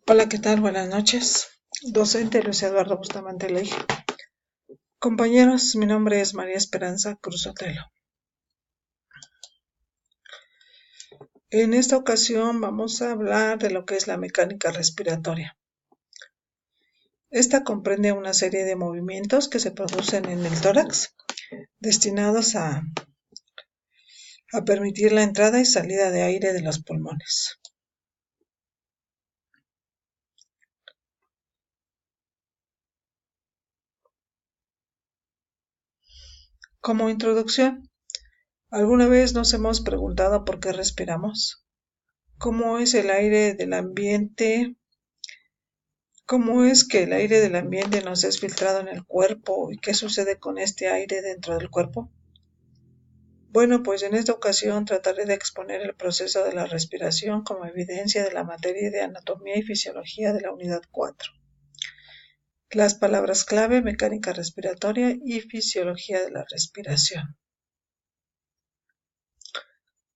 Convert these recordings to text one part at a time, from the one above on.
Hola, ¿qué tal? Buenas noches. Docente Luis Eduardo Bustamante Leija. Compañeros, mi nombre es María Esperanza Cruz Otelo. En esta ocasión vamos a hablar de lo que es la mecánica respiratoria. Esta comprende una serie de movimientos que se producen en el tórax, destinados a permitir la entrada y salida de aire de los pulmones. Como introducción, ¿alguna vez nos hemos preguntado por qué respiramos? ¿Cómo es el aire del ambiente? ¿Cómo es que el aire del ambiente nos es filtrado en el cuerpo y qué sucede con este aire dentro del cuerpo? Bueno, pues en esta ocasión trataré de exponer el proceso de la respiración como evidencia de la materia de anatomía y fisiología de la unidad 4. Las palabras clave: mecánica respiratoria y fisiología de la respiración.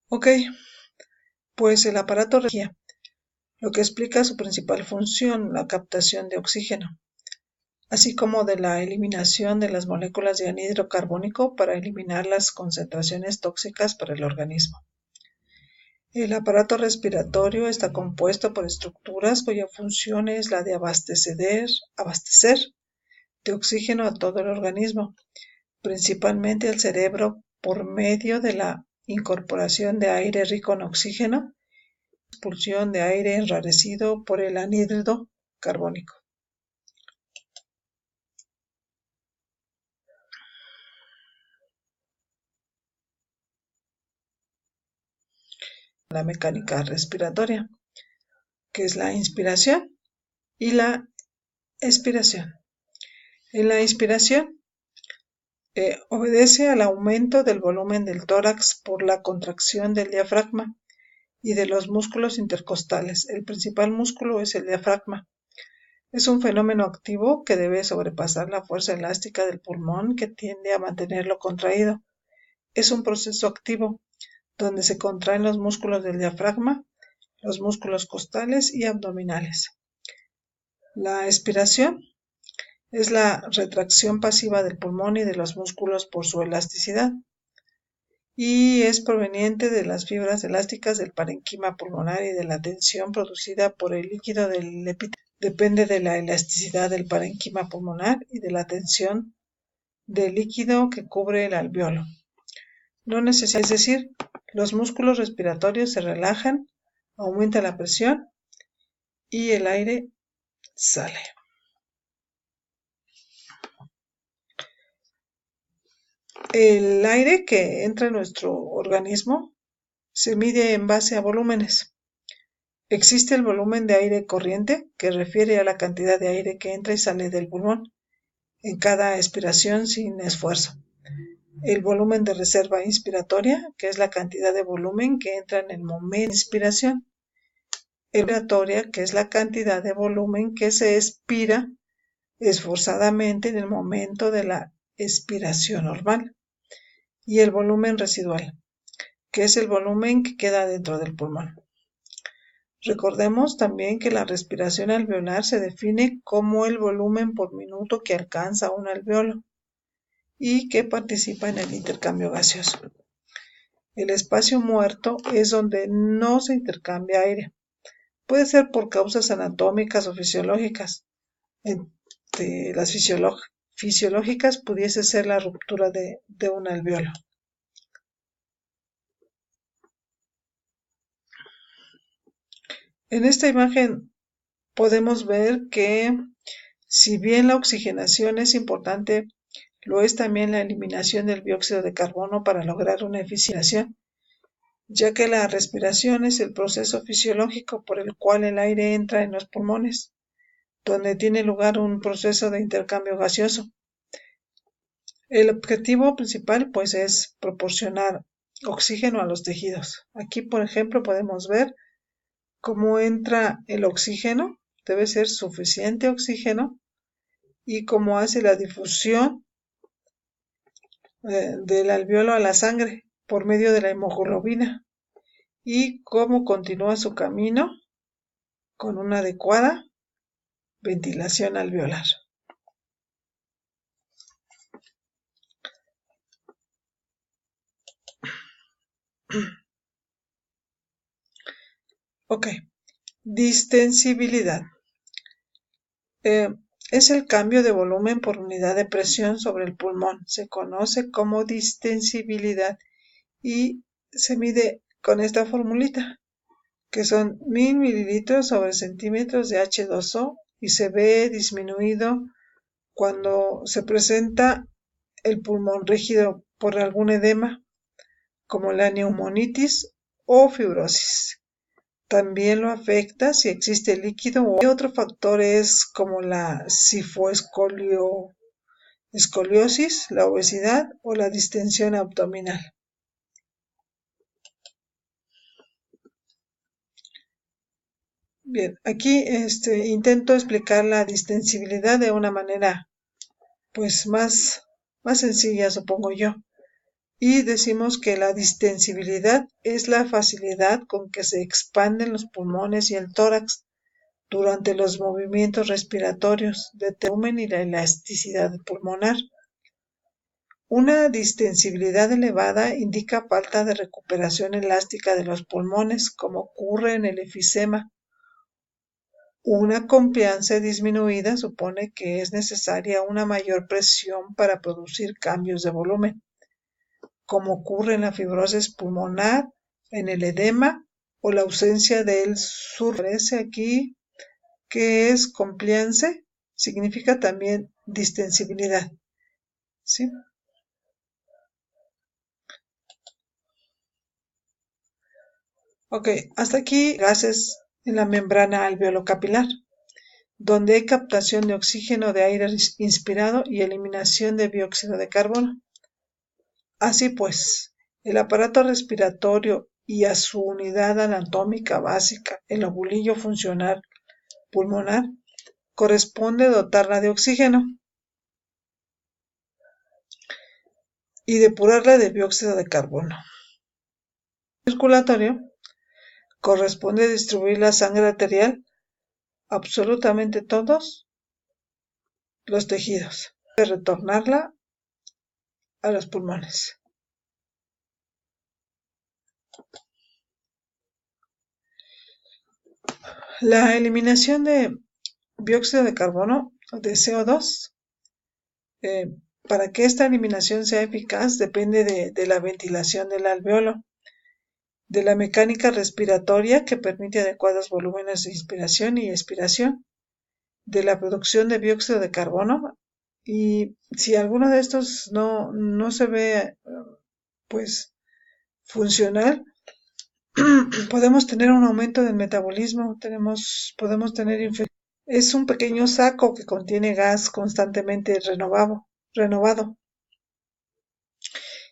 Ok, pues el aparato respiratorio, lo que explica su principal función, la captación de oxígeno, así como de la eliminación de las moléculas de anhídrido carbónico para eliminar las concentraciones tóxicas para el organismo. El aparato respiratorio está compuesto por estructuras cuya función es la de abastecer de oxígeno a todo el organismo, principalmente al cerebro, por medio de la incorporación de aire rico en oxígeno, expulsión de aire enrarecido por el anhídrido carbónico. La mecánica respiratoria, que es la inspiración y la expiración. En la inspiración obedece al aumento del volumen del tórax por la contracción del diafragma y de los músculos intercostales. El principal músculo es el diafragma. Es un fenómeno activo que debe sobrepasar la fuerza elástica del pulmón que tiende a mantenerlo contraído. Es un proceso activo donde se contraen los músculos del diafragma, los músculos costales y abdominales. La expiración es la retracción pasiva del pulmón y de los músculos por su elasticidad, y es proveniente de las fibras elásticas del parenquima pulmonar y de la tensión producida por el líquido del epitelio. Depende de la elasticidad del parenquima pulmonar y de la tensión del líquido que cubre el alveolo. Es decir, los músculos respiratorios se relajan, aumenta la presión y el aire sale. El aire que entra en nuestro organismo se mide en base a volúmenes. Existe el volumen de aire corriente, que refiere a la cantidad de aire que entra y sale del pulmón en cada expiración sin esfuerzo. El volumen de reserva inspiratoria, que es la cantidad de volumen que entra en el momento de inspiración. El expiratoria, que es la cantidad de volumen que se expira esforzadamente en el momento de la expiración normal. Y el volumen residual, que es el volumen que queda dentro del pulmón. Recordemos también que la respiración alveolar se define como el volumen por minuto que alcanza un alveolo y que participa en el intercambio gaseoso. El espacio muerto es donde no se intercambia aire. Puede ser por causas anatómicas o fisiológicas. Entre las fisiológicas pudiese ser la ruptura de un alveolo. En esta imagen podemos ver que, si bien la oxigenación es importante, lo es también la eliminación del dióxido de carbono para lograr una eficienciación, ya que la respiración es el proceso fisiológico por el cual el aire entra en los pulmones, donde tiene lugar un proceso de intercambio gaseoso. El objetivo principal, pues, es proporcionar oxígeno a los tejidos. Aquí, por ejemplo, podemos ver cómo entra el oxígeno. Debe ser suficiente oxígeno, y cómo hace la difusión del alveolo a la sangre por medio de la hemoglobina, y cómo continúa su camino con una adecuada ventilación alveolar. Ok, distensibilidad. Es el cambio de volumen por unidad de presión sobre el pulmón. Se conoce como distensibilidad y se mide con esta formulita, que son 1000 mililitros sobre centímetros de H2O y se ve disminuido cuando se presenta el pulmón rígido por algún edema, como la neumonitis o fibrosis. También lo afecta si existe líquido o otro factor es como la escoliosis, la obesidad o la distensión abdominal. Bien, aquí intento explicar la distensibilidad de una manera pues más sencilla, supongo yo. Y decimos que la distensibilidad es la facilidad con que se expanden los pulmones y el tórax durante los movimientos respiratorios de volumen y la elasticidad pulmonar. Una distensibilidad elevada indica falta de recuperación elástica de los pulmones, como ocurre en el efisema. Una compliance disminuida supone que es necesaria una mayor presión para producir cambios de volumen, como ocurre en la fibrosis pulmonar, en el edema o la ausencia del surco. Aparece aquí que es compliance, significa también distensibilidad, ¿sí? Ok, hasta aquí gases en la membrana alveolo-capilar, donde hay captación de oxígeno de aire inspirado y eliminación de dióxido de carbono. Así pues, el aparato respiratorio y a su unidad anatómica básica, el lobulillo funcional pulmonar, corresponde dotarla de oxígeno y depurarla de dióxido de carbono. El circulatorio corresponde distribuir la sangre arterial absolutamente todos los tejidos, de retornarla a los pulmones. La eliminación de dióxido de carbono, de CO2, para que esta eliminación sea eficaz depende de la ventilación del alveolo, de la mecánica respiratoria que permite adecuados volúmenes de inspiración y expiración, de la producción de dióxido de carbono, y si alguno de estos no se ve pues funcional, podemos tener un aumento del metabolismo, podemos tener infección. Es un pequeño saco que contiene gas constantemente renovado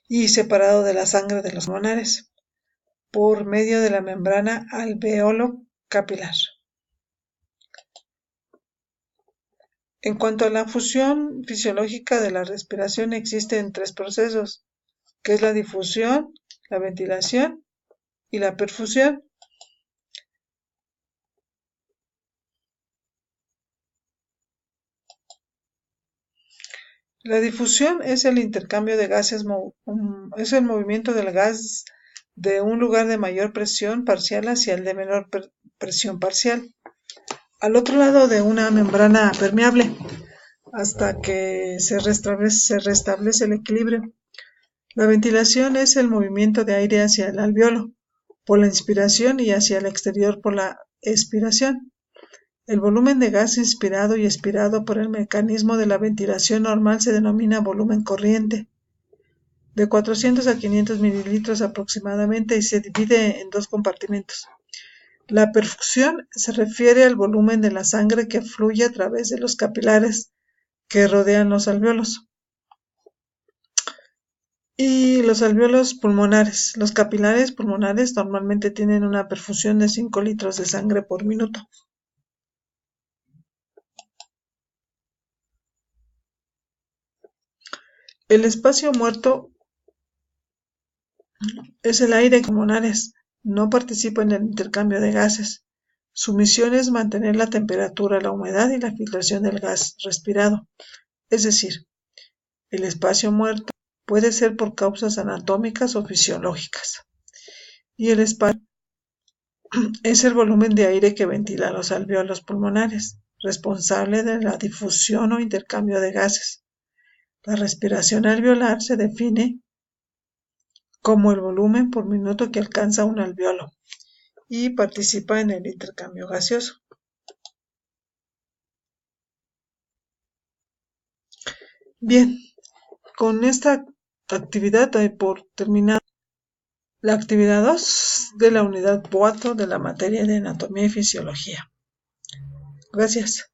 y separado de la sangre de los pulmonares por medio de la membrana alveolo-capilar. En cuanto a la función fisiológica de la respiración, existen tres procesos, que es la difusión, la ventilación y la perfusión. La difusión es el intercambio de gases, es el movimiento del gas de un lugar de mayor presión parcial hacia el de menor presión parcial, al otro lado de una membrana permeable, hasta que se restablece el equilibrio. La ventilación es el movimiento de aire hacia el alveolo por la inspiración y hacia el exterior por la expiración. El volumen de gas inspirado y expirado por el mecanismo de la ventilación normal se denomina volumen corriente, de 400 a 500 mililitros aproximadamente, y se divide en dos compartimentos. La perfusión se refiere al volumen de la sangre que fluye a través de los capilares que rodean los alveolos. Y los alveolos pulmonares. Los capilares pulmonares normalmente tienen una perfusión de 5 litros de sangre por minuto. El espacio muerto es el aire. Pulmonares no participa en el intercambio de gases. Su misión es mantener la temperatura, la humedad y la filtración del gas respirado. Es decir, el espacio muerto puede ser por causas anatómicas o fisiológicas. Y el espacio es el volumen de aire que ventila los alvéolos pulmonares, responsable de la difusión o intercambio de gases. La respiración alveolar se define como el volumen por minuto que alcanza un alvéolo y participa en el intercambio gaseoso. Bien, con esta actividad doy por terminada la actividad 2 de la unidad 4 de la materia de anatomía y fisiología. Gracias.